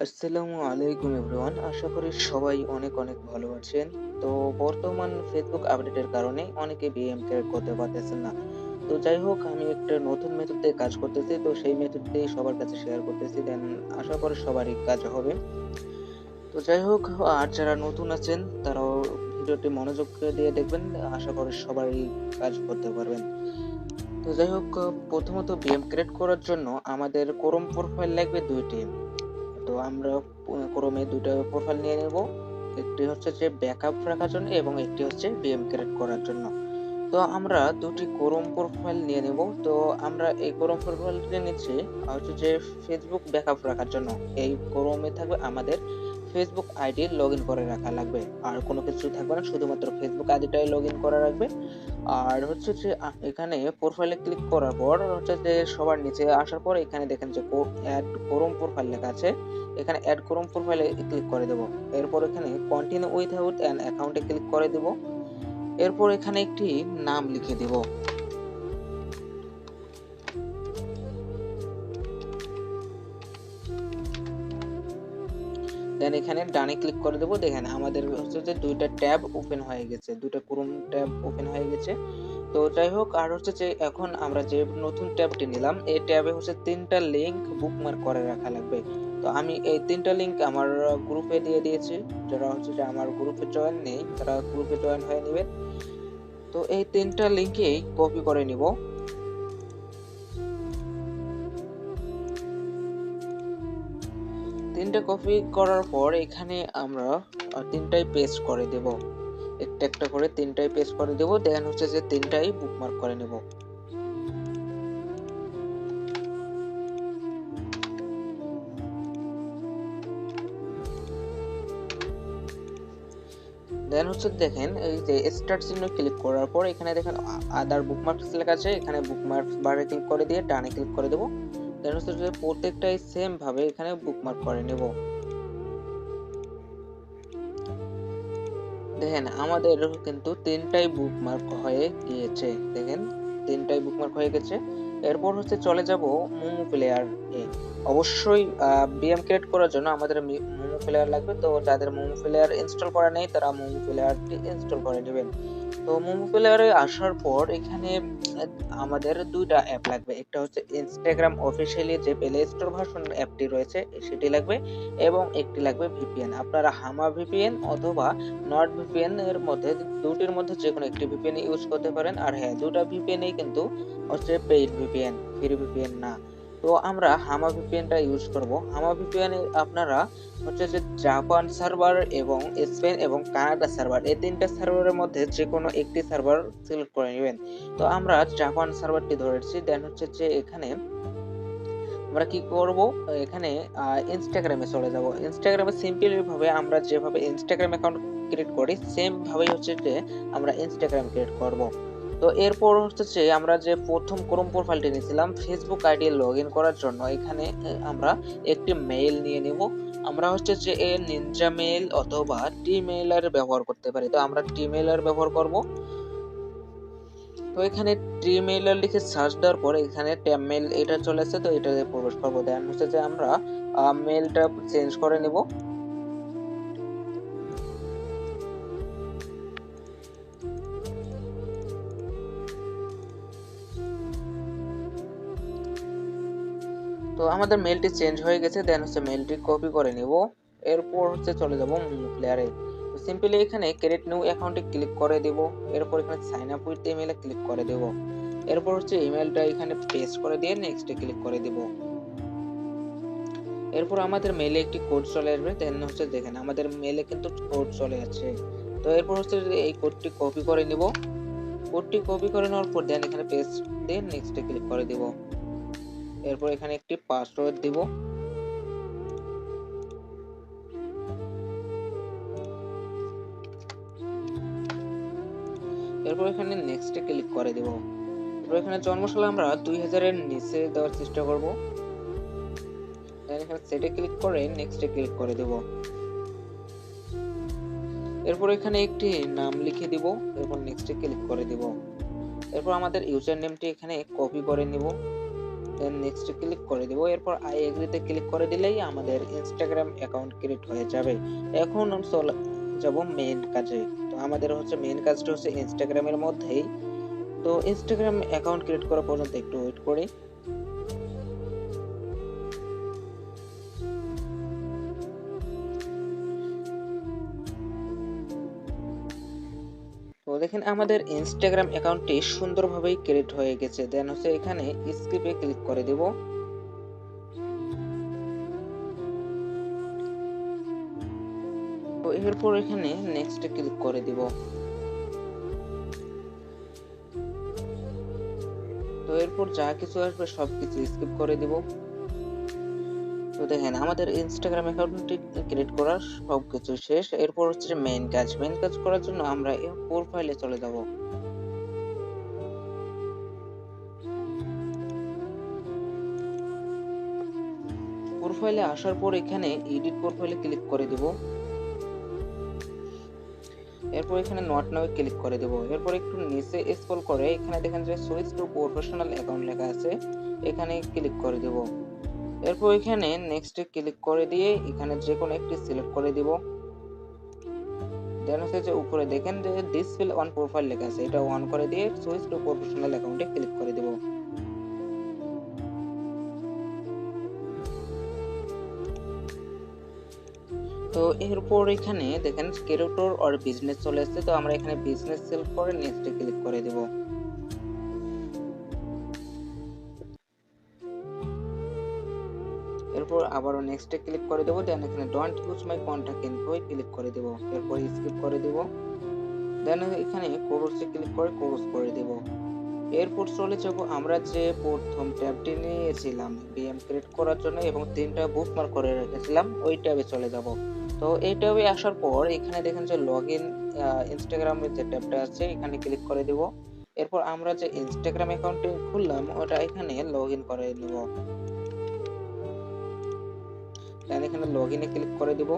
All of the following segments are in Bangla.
আসসালামু আলাইকুম এভরিওয়ান। আশা করি সবাই অনেক অনেক ভালো আছেন। তো বর্তমান ফেসবুক আপডেটের কারণে অনেকে বিএম ক্রিয়েট করতে পারতেছেন না। তো যাই হোক, আমি একটা নতুন মেথড দিয়ে কাজ করতেছি। তো সেই মেথড দিয়ে সবার কাছে শেয়ার করতেছি। দেন আশা করি সবারই কাজ হবে। তো যাই হোক, আর যারা নতুন আছেন তারাও ভিডিওটি মনোযোগ দিয়ে দেখবেন। আশা করি সবারই কাজ করতে পারবেন। তো যাই হোক, প্রথমত বিএম ক্রিয়েট করার জন্য আমাদের ক্রোম প্রোফাইল লাগবে ২ টি। তো আমরা ক্রমে ২ টা প্রোফাইল নিয়ে নেব। একটি হচ্ছে যে ব্যাকআপ রাখার জন্য এবং একটি হচ্ছে বিএম ক্রিয়েট করার জন্য। তো আমরা ২ টি ক্রোম প্রোফাইল নিয়ে নেব। তো আমরা এই ক্রোম প্রোফাইলটি নিচ্ছি হচ্ছে যে ফেসবুক ব্যাকআপ রাখার জন্য। এই ক্রোমে থাকবে আমাদের ফেসবুক আইডি লগইন করে রাখা লাগবে। আর কোনো কিছু থাকবে না, শুধুমাত্র ফেসবুক আইডিটাই লগইন করা রাখবে। আর হচ্ছে যে এখানে প্রোফাইলে ক্লিক করার পর হচ্ছে যে সবার নিচে আসার পর এখানে দেখেন যে অ্যাড ক্রোম প্রোফাইল লেখা আছে। এখানে অ্যাড ক্রোম প্রোফাইলে ক্লিক করে দেব। এরপর এখানে কন্টিনিউ উইথআউট অ্যান অ্যাকাউন্টে ক্লিক করে দেব। এরপর এখানে একটি নাম লিখে দেব। দেন এখানে ডানে ক্লিক করে দেব। দেখেন আমাদের হচ্ছে যে ২ টা ট্যাব ওপেন হয়ে গেছে। ২ টা ক্রোম ট্যাব ওপেন হয়ে গেছে। তো যাই হোক, আর হচ্ছে যে এখন আমরা যে নতুন ট্যাবটি নিলাম, এই ট্যাবে হচ্ছে ৩ টা লিংক বুকমার্ক করে রাখা লাগবে। তো আমি এই ৩ টা লিংক আমার গ্রুপে দিয়ে দিয়েছি। যারা হচ্ছে যে আমার গ্রুপে জয়েন নেই, তারা গ্রুপে জয়েন হয়ে নিবেন। তো এই ৩ টা লিংকেই কপি করে নিব। ৩ টা কপি করার পর এখানে আমরা ৩ টাই পেস্ট করে দেব। একটা একটা করে ৩ টাই পেস্ট করে দেব। দেন হচ্ছে যে ৩ টাই বুকমার্ক করে নেব। দেন হচ্ছে দেখেন এই যে স্টার্ট চিহ্ন ক্লিক করার পর এখানে দেখেন আদার বুকমার্কস লেখা আছে। এখানে বুকমার্কস বারে ক্লিক করে দিয়ে ডানে ক্লিক করে দেব। দেন হচ্ছে যে প্রত্যেকটাই সেম ভাবে এখানে বুকমার্ক করে নেব। দেখেন আমাদের কিন্তু ৩ টাই বুকমার্ক হয়ে গিয়েছে। দেখেন ৩ টাই বুকমার্ক হয়ে গেছে। এরপর হচ্ছে চলে যাব মোমো প্লেয়ার এ। অবশ্যই বিএম ক্রিয়েট করার জন্য আমাদের মোমো প্লেয়ার লাগবে। তো যাদের মোমো প্লেয়ার ইনস্টল করা নেই তারা মোমো প্লেয়ারটি ইনস্টল করে নেবেন। তো মোমো প্লেয়ারে আসার পর এখানে আমাদের ২ টা অ্যাপ লাগবে। একটা হচ্ছে Instagram অফিসিয়ালি যে প্লে স্টোর ভার্সন অ্যাপটি রয়েছে সেটি লাগবে এবং একটি লাগবে ভিপিএন। আপনারা হামা ভিপিএন অথবা নট ভিপিএন এর মধ্যে ২ টির মধ্যে যেকোনো একটি ভিপিএন ইউজ করতে পারেন। আর হ্যাঁ, ২ টা ভিপিএনই কিন্তু হচ্ছে পেইড ভিপিএন, ফ্রি ভিপিএন না। তো আমরা হামা ভিপিএনটা ইউজ করব। হামা ভিপিএন এ আপনারা হচ্ছে যে জাপান সার্ভার এবং স্পেন এবং কানাডা সার্ভার, এই ৩ টা সার্ভারের মধ্যে যেকোনো একটি সার্ভার সিলেক্ট করে নিবেন। তো আমরা জাপান সার্ভারটি ধরেছি। দেন হচ্ছে যে এখানে আমরা কি করব, এখানে Instagram এ চলে যাব। Instagram এ সিম্পলি ভাবে আমরা যেভাবে Instagram অ্যাকাউন্ট ক্রিয়েট করি সেম ভাবেই হচ্ছে যে আমরা Instagram ক্রিয়েট করব। তো এরপর হচ্ছে যে আমরা যে ১ম ক্রোম প্রোফাইলটি নিয়েছিলাম Facebook আইডি লগইন করার জন্য এখানে আমরা একটি মেইল নিয়ে নিব। আমরা হচ্ছে যে নিনজা মেইল অথবা টিমেইলার ব্যবহার করতে পারি। তো আমরা টিমেইলার ব্যবহার করব। তো এখানে টিমেইলার লিখে সার্চ দেওয়ার পরে এখানে ট্যাব মেইল এটা চলে আসছে। তো এটাতে প্রবেশ করবো। দেন হচ্ছে যে আমরা মেইলটা চেঞ্জ করে নিব। তো আমাদের মেইলটি চেঞ্জ হয়ে গেছে। দেন হচ্ছে মেইলটি কপি করে নিব। এরপর হচ্ছে চলে যাব মোমো প্লেয়ারে। তো সিম্পলি এখানে ক্রিয়েট নিউ অ্যাকাউন্টে ক্লিক করে দিব। এরপর এখানে সাইন আপ উইথ ইমেইলে ক্লিক করে দেব। এরপর হচ্ছে ইমেইলটা এখানে পেস্ট করে দিয়ে নেক্সটে ক্লিক করে দিব। এরপর আমাদের মেইলে একটি কোড চলে আসবে। দেন হচ্ছে দেখেন আমাদের মেইলে কিন্তু কোড চলে আসছে। তো এরপর হচ্ছে যে এই কোডটি কপি করে নিব। কোডটি কপি করে নেওয়ার পর দেন এখানে পেস্ট দিয়ে নেক্সটে ক্লিক করে দিব। এরপর এখানে একটি পাসওয়ার্ড দিব। এরপর এখানে নেক্সটে ক্লিক করে দিব। এরপর এখানে জন্মসাল আমরা ২০০০ এর নিচে দেওয়ার চেষ্টা করব। দেন এখানে সেটে ক্লিক করে নেক্সটে ক্লিক করে দেব। এরপর এখানে একটি নাম লিখে দিব। এরপর নেক্সটে ক্লিক করে দিব। এরপর আমাদের ইউজার নেমটি এখানে কপি করে নিব। দেন নেক্সট ক্লিক করে দিব। এরপর আই এগ্রিতে ক্লিক করে দিলেই আমাদের ইনস্টাগ্রাম অ্যাকাউন্ট ক্রিয়েট হয়ে যাবে। এখন চলে যাব মেইন কাজে। তো আমাদের হচ্ছে মেইন কাজটা হচ্ছে ইনস্টাগ্রামের মধ্যেই। তো ইনস্টাগ্রাম অ্যাকাউন্ট ক্রিয়েট করা পর্যন্ত একটু ওয়েট করি। তো দেখেন আমাদের ইনস্টাগ্রাম অ্যাকাউন্টটি সুন্দরভাবেই ক্রিয়েট হয়ে গেছে। দেন হচ্ছে এখানে স্কিপে ক্লিক করে দেব। তো এরপর এখানে নেক্সটে ক্লিক করে দিব। তো এরপর যা কিছু আসবে সবকিছু স্কিপ করে দিব। তো দেখেন আমাদের ইনস্টাগ্রাম অ্যাকাউন্টটি ক্রিয়েট করা সবকিছু শেষ। এরপর হচ্ছে মেইন কাজ। মেইন কাজ করার জন্য আমরা এই প্রোফাইলে চলে যাব। প্রোফাইলে আসার পর এখানে এডিট প্রোফাইলে ক্লিক করে দিব। এরপর এখানে নট নাও ক্লিক করে দেব। এরপর একটু নিচে স্ক্রল করে এখানে দেখেন যে সুইচ টু প্রফেশনাল অ্যাকাউন্ট লেখা আছে, এখানে ক্লিক করে দেব। এরপর এখানে নেক্সটে ক্লিক করে দিয়ে এখানে যে কোনো একটি সিলেক্ট করে দিব। দেন হচ্ছে যে উপরে দেখেন যে ডিসপ্লে অন প্রোফাইল লেখা আছে, এটা অন করে দিয়ে সুইচ টু প্রফেশনাল অ্যাকাউন্টে ক্লিক করে দেব। তো এরপর এখানে দেখেন ক্রিয়েটর অর বিজনেস চলে আসছে, তো আমরা এখানে বিজনেস সিলেক্ট করে নেক্সটে ক্লিক করে দেব। এরপর আবারও নেক্সটে ক্লিক করে দেব। দেন এখানে don't use my contact info click করে দেব। এরপর স্কিপ করে দেব। দেন এখানে ক্লোজে ক্লিক করে ক্লোজ করে দেব। এরপর চলে যাব আমরা যে প্রথম ট্যাবটি নিয়েছিলাম বিএম ক্রিয়েট করার জন্য এবং 3টা বুকমার্ক করে রেখেছিলাম, ওই ট্যাবে চলে যাব। তো এই ট্যাবে আসার পর এখানে দেখেন যে লগইন ইনস্টাগ্রামের যে ট্যাবটা আছে এখানে ক্লিক করে দেব। এরপর আমরা যে ইনস্টাগ্রাম অ্যাকাউন্টটি খুললাম ওটা এখানে লগইন করে নেব। দেন এখানে লগইনে ক্লিক করে দেব।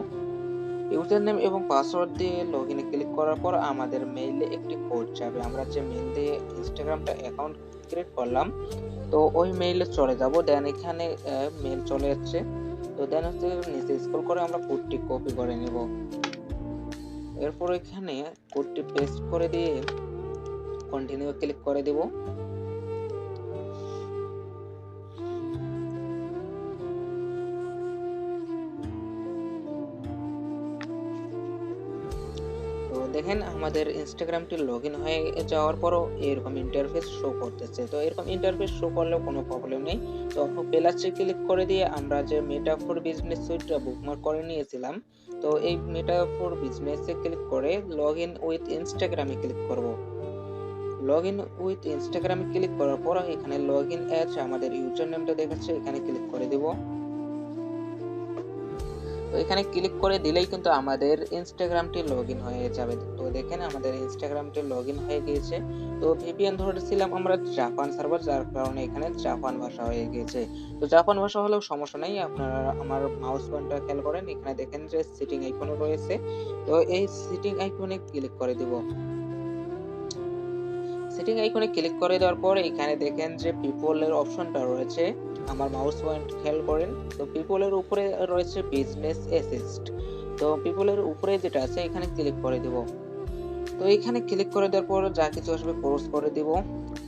ইউজার নেম এবং পাসওয়ার্ড দিয়ে লগইনে ক্লিক করার পর আমাদের মেইলে একটি কোড যাবে। আমরা যে মেইল দিয়ে ইনস্টাগ্রামটা অ্যাকাউন্ট ক্রিয়েট করলাম তো ওই মেইলে চলে যাব। দেন এখানে মেইল চলে যাচ্ছে। তো দেন হচ্ছে নিচে স্ক্রল করে আমরা কোডটি কপি করে নেব। এরপর এখানে কোডটি পেস্ট করে দিয়ে কন্টিনিউ ক্লিক করে দেব। তো দেখেন আমাদের ইনস্টাগ্রামটি লগইন হয়ে যাওয়ার পরও এরকম ইন্টারফেস শো করতেছে। তো এরকম ইন্টারফেস শো করলেও কোনো প্রবলেম নেই। তো প্লাসে ক্লিক করে দিয়ে আমরা যে মেটা ফর বিজনেস সুইটটা বুকমার্ক করে নিয়েছিলাম, তো এই মেটা ফর বিজনেসে ক্লিক করে লগইন উইথ ইনস্টাগ্রামে ক্লিক করব। লগইন উইথ ইনস্টাগ্রামে ক্লিক করার পর এখানে লগইন অ্যাজ আমাদের ইউজার নেমটা দেখাচ্ছে, এখানে ক্লিক করে দেব। তো এখানে ক্লিক করে দিলেই কিন্তু আমাদের ইনস্টাগ্রামটি লগইন হয়ে যাবে। তো দেখেন আমাদের ইনস্টাগ্রামটি লগইন হয়ে গিয়েছে। তো ভিপিএন ধরেছিলাম আমরা জাপান সার্ভার, যার কারণে এখানে জাপান ভাষা হয়ে গিয়েছে। তো জাপান ভাষা হলেও সমস্যা নেই, আপনারা আমার মাউস পয়েন্টটা খেয়াল করেন, এখানে দেখেন যে সিটিং আইকন রয়েছে। তো এই সিটিং আইকনে ক্লিক করে দিব। সেটিং আইকনে ক্লিক করে দেওয়ার পর এখানে দেখেন যে পিপলের অপশনটা রয়েছে, আমার মাউস পয়েন্ট খেয়াল করেন। তো পিপলের উপরে রয়েছে বিজনেস অ্যাসিস্ট। তো পিপলের উপরে যেটা আছে এখানে ক্লিক করে দেব। তো এখানে ক্লিক করে দেওয়ার পর যা কিছু আসবে ক্লোজ করে দিব।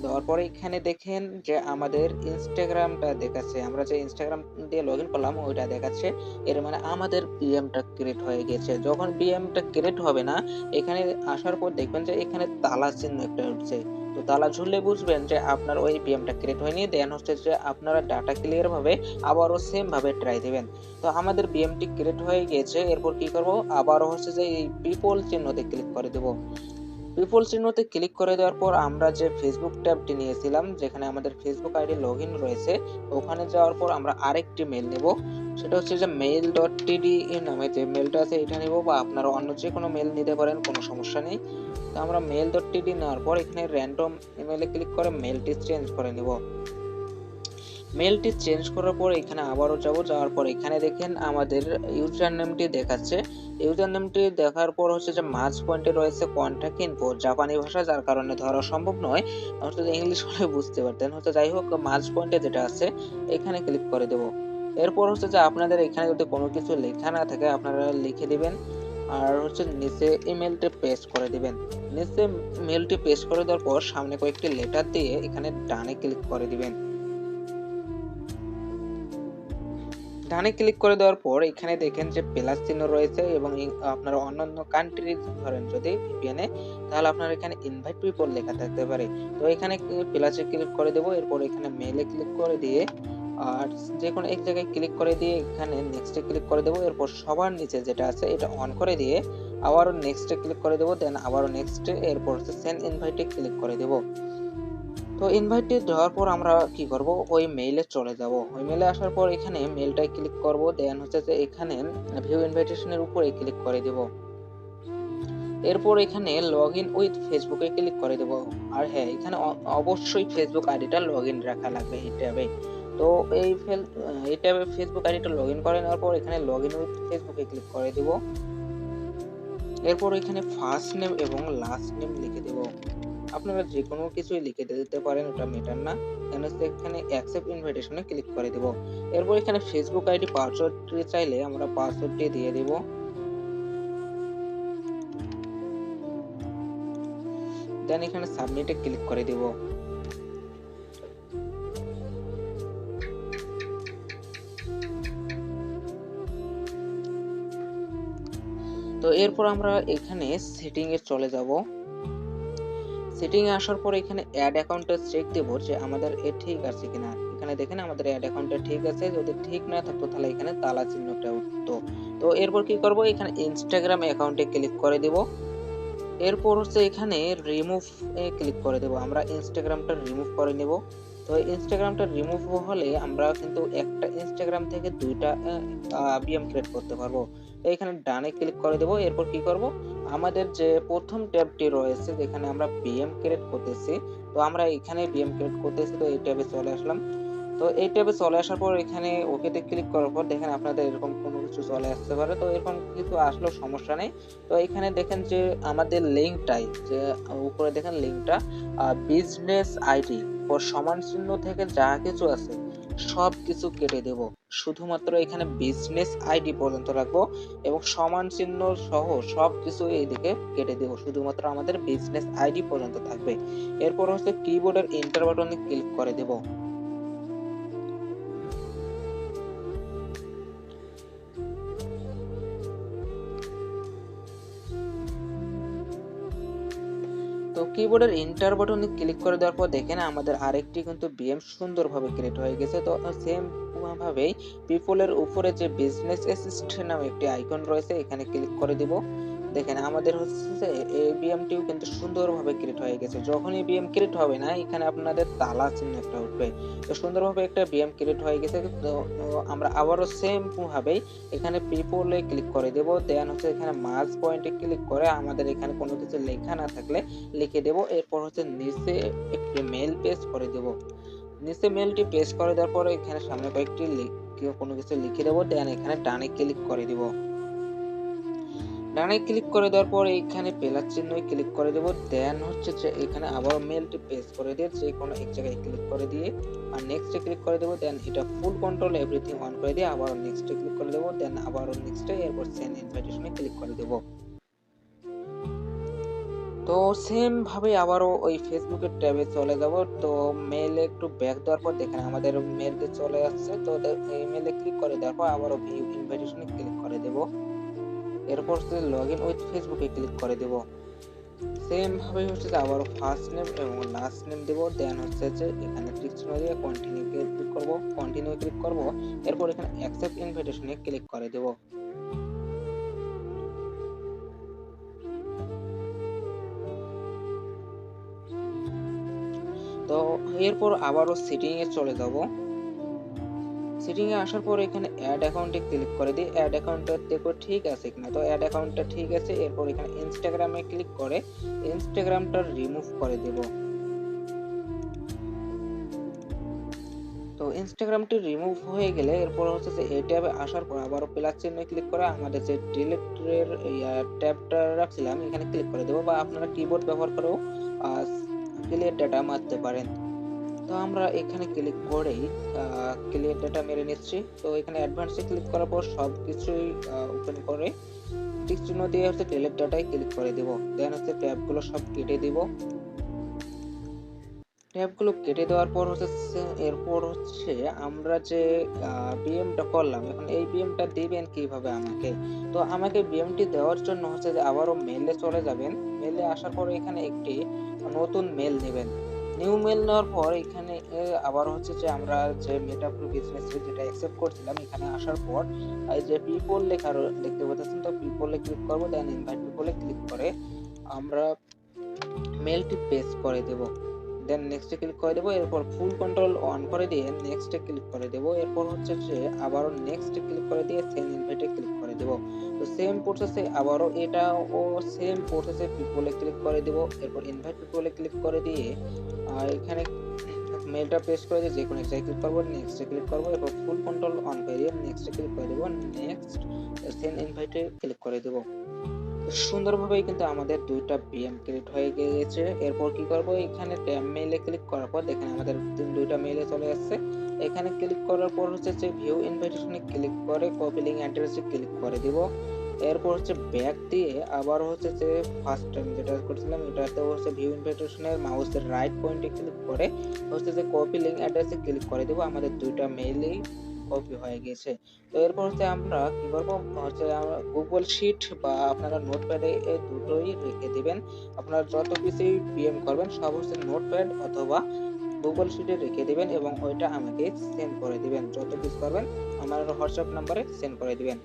দেওয়ার পরে এখানে দেখেন যে আমাদের ইনস্টাগ্রামটা দেখাচ্ছে, আমরা যে ইনস্টাগ্রাম দিয়ে লগইন করলাম ওইটা দেখাচ্ছে। এর মানে আমাদের বিএমটা ক্রিয়েট হয়ে গেছে। যখন বিএমটা ক্রিয়েট হবে না, এখানে আসার পর দেখবেন যে এখানে তালা চিহ্ন একটা উঠছে। তো তালা ঝুললে বুঝবেন যে আপনার ওই বিএমটা ক্রিয়েট হয়নি। দেন হচ্ছে যে আপনারা ডাটা ক্লিয়ার ভাবে আবারও সেম ভাবে ট্রাই দিবেন। তো আমাদের বিএমটি ক্রিয়েট হয়ে গেছে। এরপর কি করব, আবারও হচ্ছে যে এই পিপল চিহ্নতে ক্লিক করে দেব। পিপল চিহ্নতে ক্লিক করে দেওয়ার পর আমরা যে ফেসবুক ট্যাবটি নিয়েছিলাম যেখানে আমাদের ফেসবুক আইডি লগইন রয়েছে, ওখানে যাওয়ার পর আমরা আরেকটি মেল নেব। সেটা হচ্ছে যে mail.td নামে যে মেলটা আছে এটা নেব, বা আপনারা অন্য যে কোনো মেল নিতে পারেন, কোনো সমস্যা নেই। তো আমরা mail.td নেওয়ার পর এখানে র্যান্ডম ইমেলে ক্লিক করে মেলটি চেঞ্জ করে নেব। মেলটি চেঞ্জ করার পর এখানে আবারও যাওয়ার পর এখানে দেখেন আমাদের ইউজার নেমটি দেখাচ্ছে। ইউজার নেমটি দেখার পর হচ্ছে যে মাঝ পয়েন্টে রয়েছে কন্টাক্ট ইনফো, জাপানি ভাষা যার কারণে ধরা সম্ভব নয়, হচ্ছে যে ইংলিশ হলে বুঝতে পারতেন। হচ্ছে যাই হোক, মাঝ পয়েন্টে যেটা আছে এখানে ক্লিক করে দেব। এরপর হচ্ছে যে আপনাদের এখানে যদি কোনো কিছু লেখা না থাকে আপনারা লিখে দিবেন, আর হচ্ছে নিচে ইমেলটি পেস্ট করে দিবেন। নিচে মেলটি পেস্ট করে দেওয়ার পর সামনে কয়েকটি লেটার দিয়ে এখানে ডানে ক্লিক করে দিবেন। ডানে ক্লিক করে দেওয়ার পর এখানে দেখেন যে প্লাস চিহ্ন রয়েছে এবং আপনারা অন্যান্য কান্ট্রি ধরেন যদি ভিপিএনে, তাহলে আপনার এখানে ইনভাইট পিপল লেখা থাকতে পারে। তো এখানে প্লাসে ক্লিক করে দেব, এরপর এখানে মেলে ক্লিক করে দিয়ে আর যে কোনো এক জায়গায় ক্লিক করে দিয়ে এখানে নেক্সটে ক্লিক করে দেব। এরপর সবার নিচে যেটা আছে এটা অন করে দিয়ে আবারও নেক্সটে ক্লিক করে দেব, দেন আবারও নেক্সটে, এরপর হচ্ছে সেন্ড ইনভাইটে ক্লিক করে দেব। তো ইনভাইটে দেওয়ার পর আমরা কি করব, ওই মেইলে চলে যাব। ওই মেইলে আসার পর এখানে মেইলটাই ক্লিক করব, দেন হচ্ছে যে এখানে ভিউ ইনভাইটেশনের উপরে ক্লিক করে দেব। এরপর এখানে লগ ইন উইথ ফেসবুকে ক্লিক করে দেব। আর হ্যাঁ, এখানে অবশ্যই ফেসবুক আইডিটা লগ ইন রাখা লাগবে এই ট্যাবে। তো এই ট্যাবে ফেসবুক আইডিটা লগ ইন করে নেওয়ার পর এখানে লগ ইন উইথ ফেসবুকে ক্লিক করে দেব। এরপর এখানে ফার্স্ট নেম এবং লাস্ট নেম লিখে দেব। আপনারা যে কোনো কিছুই লিখে দিতে পারেন, ওটা ম্যাটার না। এখানে অ্যাকসেপ্ট ইনভাইটেশনে ক্লিক করে দেব। এরপর এখানে ফেসবুক আইডি পাসওয়ার্ড চাইলে আমরা পাসওয়ার্ডটি দিয়ে দেব। দেন এখানে সাবমিটে ক্লিক করে দেব। তো এরপর আমরা এখানে সেটিং এ চলে যাব। সেটিং এ আসার পর এখানে অ্যাড অ্যাকাউন্টে চেক দেব যে আমাদের এ ঠিক আছে কিনা। এখানে দেখেন আমাদের অ্যাড অ্যাকাউন্টে ঠিক আছে, যদি ঠিক না থাকতো তাহলে এখানে তালা চিহ্নটা উঠতো। তো এরপর কি করব, এখানে ইনস্টাগ্রাম অ্যাকাউন্টে ক্লিক করে দেব। এরপর হচ্ছে এখানে রিমুভ এ ক্লিক করে দেব। আমরা ইনস্টাগ্রামটা রিমুভ করে নেব। তো ইনস্টাগ্রামটা রিমুভ হলে আমরা কিন্তু একটা ইনস্টাগ্রাম থেকে দুইটা বিএম ক্রিয়েট করতে পারবো। তো এখানে ডানে ক্লিক করে দেব। এরপর কি করব, আমাদের যে প্রথম ট্যাবটি রয়েছে যেখানে আমরা বিএম ক্রিয়েট করতেছি, তো আমরা এখানে বিএম ক্রিয়েট করতেছি, তো এই ট্যাবে চলে আসলাম। তো এই ট্যাবে চলে আসার পর এখানে ওকেতে ক্লিক করার পর দেখেন আপনাদের এরকম কোনো কিছু চলে আসতে পারে। তো এরকম কিছু আসলেও সমস্যা নেই। তো এখানে দেখেন যে আমাদের লিঙ্কটাই যে উপরে দেখেন লিঙ্কটা বিজনেস আইডি ও সমান চিহ্ন থেকে যা কিছু আছে সব কিছু কেটে দেব। শুধুমাত্র এখানে বিজনেস আইডি পর্যন্ত রাখবো এবং সমান চিহ্ন সহ সব কিছু এইদিকে কেটে দেব। শুধুমাত্র আমাদের বিজনেস আইডি পর্যন্ত থাকবে। এরপর হচ্ছে কিবোর্ডের এন্টার বাটনে ক্লিক করে দেব। তো কিবোর্ডের এন্টার বাটনে ক্লিক করে দেওয়ার পর দেখেন আমাদের আরেকটি কিন্তু বিএম সুন্দরভাবে ক্রিয়েট হয়ে গেছে। তো সেম ভাবেই পিপলের উপরে যে বিজনেস অ্যাসিস্ট্যান্ট নামে একটি আইকন রয়েছে এখানে ক্লিক করে দিব। দেখেন আমাদের হচ্ছে যে এই বিএমটিও কিন্তু সুন্দরভাবে ক্রিয়েট হয়ে গেছে। যখনই বিএম ক্রিয়েট হবে না এখানে আপনাদের তালা চিহ্ন একটা উঠবে। তো সুন্দরভাবে একটা বিএম ক্রিয়েট হয়ে গেছে। তো আমরা আবারও সেম ভাবেই এখানে পিপলে ক্লিক করে দেব। দেন হচ্ছে এখানে মার্জ পয়েন্টে ক্লিক করে আমাদের এখানে কোনো কিছু লেখা না থাকলে লিখে দেব। এরপর হচ্ছে নিচে একটি মেল পেস্ট করে দেব। নিচে মেলটি পেস্ট করে দেওয়ার পরে এখানে সামনে কয়েকটি কোনো কিছু লিখে দেব। দেন এখানে ডানে ক্লিক করে দিব। ডানে ক্লিক করে দেওয়ার পর এখানে প্লাস চিহ্ন ক্লিক করে দেব। দেন হচ্ছে যে এখানে আবার মেলটি পেস্ট করে দিয়ে যে কোনো এক জায়গায় ক্লিক করে দিয়ে আর নেক্সটে ক্লিক করে দেব। দেন এটা ফুল কন্ট্রোল এভরিথিং অন করে দিয়ে আবার নেক্সটে ক্লিক করে দেব। দেন আবারও নেক্সটে, এরপর সেন্ড ইনভাইটেশনে ক্লিক করে দেব। তো সেম ভাবে আবারও ওই ফেসবুকের ট্যাবে চলে যাব। তো মেইলে একটু ব্যাক দেওয়ার পর দেখেন আমাদের মেইলটি চলে আসছে। তো এই মেইলে ক্লিক করে দেওয়ার পর আবারও ভিউ ইনভাইটেশনে ক্লিক করে দেব। এরপর লগ ইন উইথ ফেসবুকে ক্লিক করে দেব। সেম ভাবে হচ্ছে যে আবারও ফার্স্ট নেম এবং লাস্ট নেম দেব। দেন হচ্ছে যে এখানে টিক চিহ্ন দিয়ে কন্টিনিউ ক্লিক করব, কন্টিনিউ ক্লিক করব। এরপর এখানে অ্যাকসেপ্ট ইনভাইটেশনে ক্লিক করে দেব। তো এরপর আবারও সেটিং এ চলে যাব। সেটিং এ আসার পর এখানে অ্যাড অ্যাকাউন্টে ক্লিক করে দিই। অ্যাড অ্যাকাউন্টটা দেখো ঠিক আছে কিনা। তো অ্যাড অ্যাকাউন্টটা ঠিক আছে। এরপর এখানে ইনস্টাগ্রামে ক্লিক করে ইনস্টাগ্রামটা রিমুভ করে দেব। তো ইনস্টাগ্রামটি রিমুভ হয়ে গেলে এরপর হচ্ছে যে এই ট্যাবে আসার পর আবারও প্লাস চিহ্নে ক্লিক করে আমাদের যে ডিলিটের ট্যাবটা রাখছিলাম এখানে ক্লিক করে দেবো, বা আপনারা কিবোর্ড ব্যবহার করেও ক্লিয়ার ডাটা মারতে পারেন। তো আমরা এখানে ক্লিক করেই ক্লিয়ার ডাটা মেরে নিচ্ছি। তো এখানে অ্যাডভান্সে ক্লিক করার পর সব কিছুই ওপেন করে টিক চিহ্ন দিয়ে হচ্ছে ডিলিট ডাটায় ক্লিক করে দেব। দেন হচ্ছে ট্যাবগুলো সব কেটে দিব। ট্যাবগুলো কেটে দেওয়ার পর হচ্ছে এরপর হচ্ছে আমরা যে বিএমটা করলাম, এখন এই বিএমটা দিবেন কিভাবে আমাকে। তো আমাকে বিএমটি দেওয়ার জন্য হচ্ছে যে আবারও মেলে চলে যাবেন। মেলে আসার পর এখানে একটি নতুন মেল নেবেন। নিউ মেল নেওয়ার পর এখানে আবার হচ্ছে যে আমরা যে মেটা প্রো বিজনেস যেটা অ্যাকসেপ্ট করছিলাম এখানে আসার পর এই যে পিপল লেখা দেখতে পাচ্ছেন, তো পিপলে ক্লিক করবো। দেন ইনভাইট পিপলে ক্লিক করে আমরা মেলটি পেস্ট করে দেব। দেন নেক্সটে ক্লিক করে দেবো। এরপর ফুল কন্ট্রোল অন করে দিয়ে নেক্সটে ক্লিক করে দেবো। এরপর হচ্ছে যে আবারও নেক্সটে ক্লিক করে দিয়ে সেন্ড ইনভাইটে ক্লিক করে দেবো। তো সেম প্রসেসে আবারও এটাও সেম প্রসেসে পিপলে ক্লিক করে দেবো। এরপর ইনভাইট পিপলে ক্লিক করে দিয়ে এখানে মেলটা পেস্ট করে দিয়ে যে কোনো একটা ক্লিক করবো, নেক্সটে ক্লিক করবো। এরপর ফুল কন্ট্রোল অন করে দিয়ে নেক্সটে ক্লিক করে দেবো। নেক্সট সেন্ড ইনভাইটে ক্লিক করে দেবো। সুন্দরভাবেই কিন্তু আমাদের দুইটা বিএম ক্রিয়েট হয়ে গিয়েছে। এরপর কি করব, এখানে ট্যাব মেইলে ক্লিক করার পর দেখেন আমাদের দুইটা মেইলে চলে আসছে। এখানে ক্লিক করার পর হচ্ছে যে ভিউ ইনভাইটেশনে ক্লিক করে কপি লিংক অ্যাড্রেসে ক্লিক করে দিব। এরপর হচ্ছে ব্যাক দিয়ে আবার হচ্ছে যে ফার্স্ট টাইম যেটা করছিলাম এটাতে হচ্ছে ভিউ ইনভাইটেশনের মাউসের রাইট পয়েন্টে ক্লিক করে হচ্ছে যে কপি লিংক অ্যাড্রেসে ক্লিক করে দিব। আমাদের দুইটা মেইলেই কপি হয়ে গেছে। তো এরপর হচ্ছে আমরা কি করবো, হচ্ছে আমরা গুগল শিট বা আপনারা নোটপ্যাডে এই দুটোই রেখে দিবেন। আপনারা যত কিছুই পিএম করবেন সব হচ্ছে নোটপ্যাড অথবা গুগল শিটে রেখে দিবেন এবং ওইটা আমাকে সেন্ড করে দিবেন। যত কিছু করবেন আমার হোয়াটসঅ্যাপ নাম্বারে সেন্ড করে দিবেন।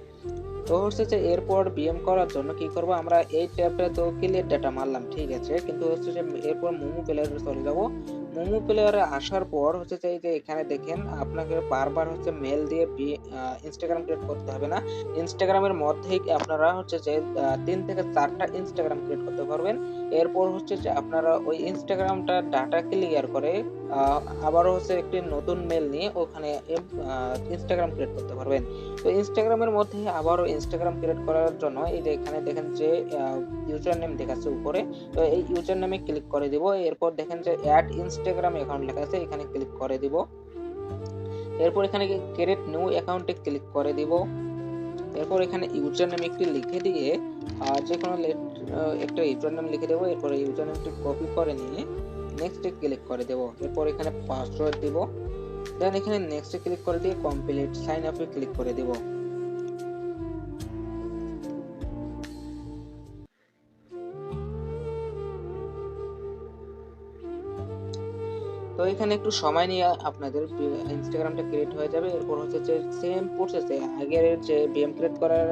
তো হচ্ছে যে এরপর বিএম করার জন্য কি করব, আমরা এই ট্যাবটা তো ক্লিয়ার ডাটা মারলাম ঠিক আছে, কিন্তু হচ্ছে যে এরপর মোমো প্লেয়ারে চলে যাব। মোমো প্লেয়ারে আসার পর হচ্ছে যে এই যে এখানে দেখেন আপনাকে বারবার হচ্ছে মেল দিয়ে ইনস্টাগ্রাম ক্রিয়েট করতে হবে না। ইনস্টাগ্রামের মধ্যেই আপনারা হচ্ছে যে 3 থেকে 4টা ইনস্টাগ্রাম ক্রিয়েট করতে পারবেন। এরপর হচ্ছে যে আপনারা ওই ইনস্টাগ্রামটা ডাটা ক্লিয়ার করে আবারও হচ্ছে একটি নতুন মেল নিয়ে ওখানে ইনস্টাগ্রাম ক্রিয়েট করতে পারবেন। তো ইনস্টাগ্রামের মধ্যে আবারও ইনস্টাগ্রাম ক্রিয়েট করার জন্য এই যে এখানে দেখেন যে ইউজার নেম দেখাচ্ছে উপরে, তো এই ইউজার নেমে ক্লিক করে দিব। এরপর দেখেন যে অ্যাড ইনস্টাগ্রাম অ্যাকাউন্ট লেখা আছে, এখানে ক্লিক করে দিব। এরপর এখানে ক্রিয়েট নিউ অ্যাকাউন্টে ক্লিক করে দিব। এরপর এখানে ইউজার নেম একটি লিখে দিয়ে যে কোনো একটা ইউজার নেম লিখে দেবো। এরপর ইউজার নেমটি কপি করে নিয়ে নেক্সটে ক্লিক করে দেব। এরপর এখানে পাসওয়ার্ড দিব। দেন এখানে নেক্সটে ক্লিক করে দিয়ে কমপ্লিট সাইন আপে ক্লিক করে দেব। তো এখানে একটু সময় নিয়ে আপনাদের ইনস্টাগ্রামটা ক্রিয়েট হয়ে যাবে। এরপর হচ্ছে যে সেম প্রসেসে আগের যে বিএম ক্রিয়েট করার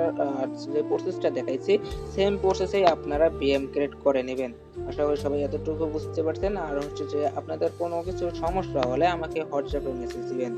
যে প্রসেসটা দেখাইছি সেম প্রসেসেই আপনারা বিএম ক্রিয়েট করে নেবেন। আশা করি সবাই এতটুকু বুঝতে পারছেন। আর হচ্ছে যে আপনাদের কোনো কিছু সমস্যা হলে আমাকে হোয়াটসঅ্যাপে মেসেজ দিবেন।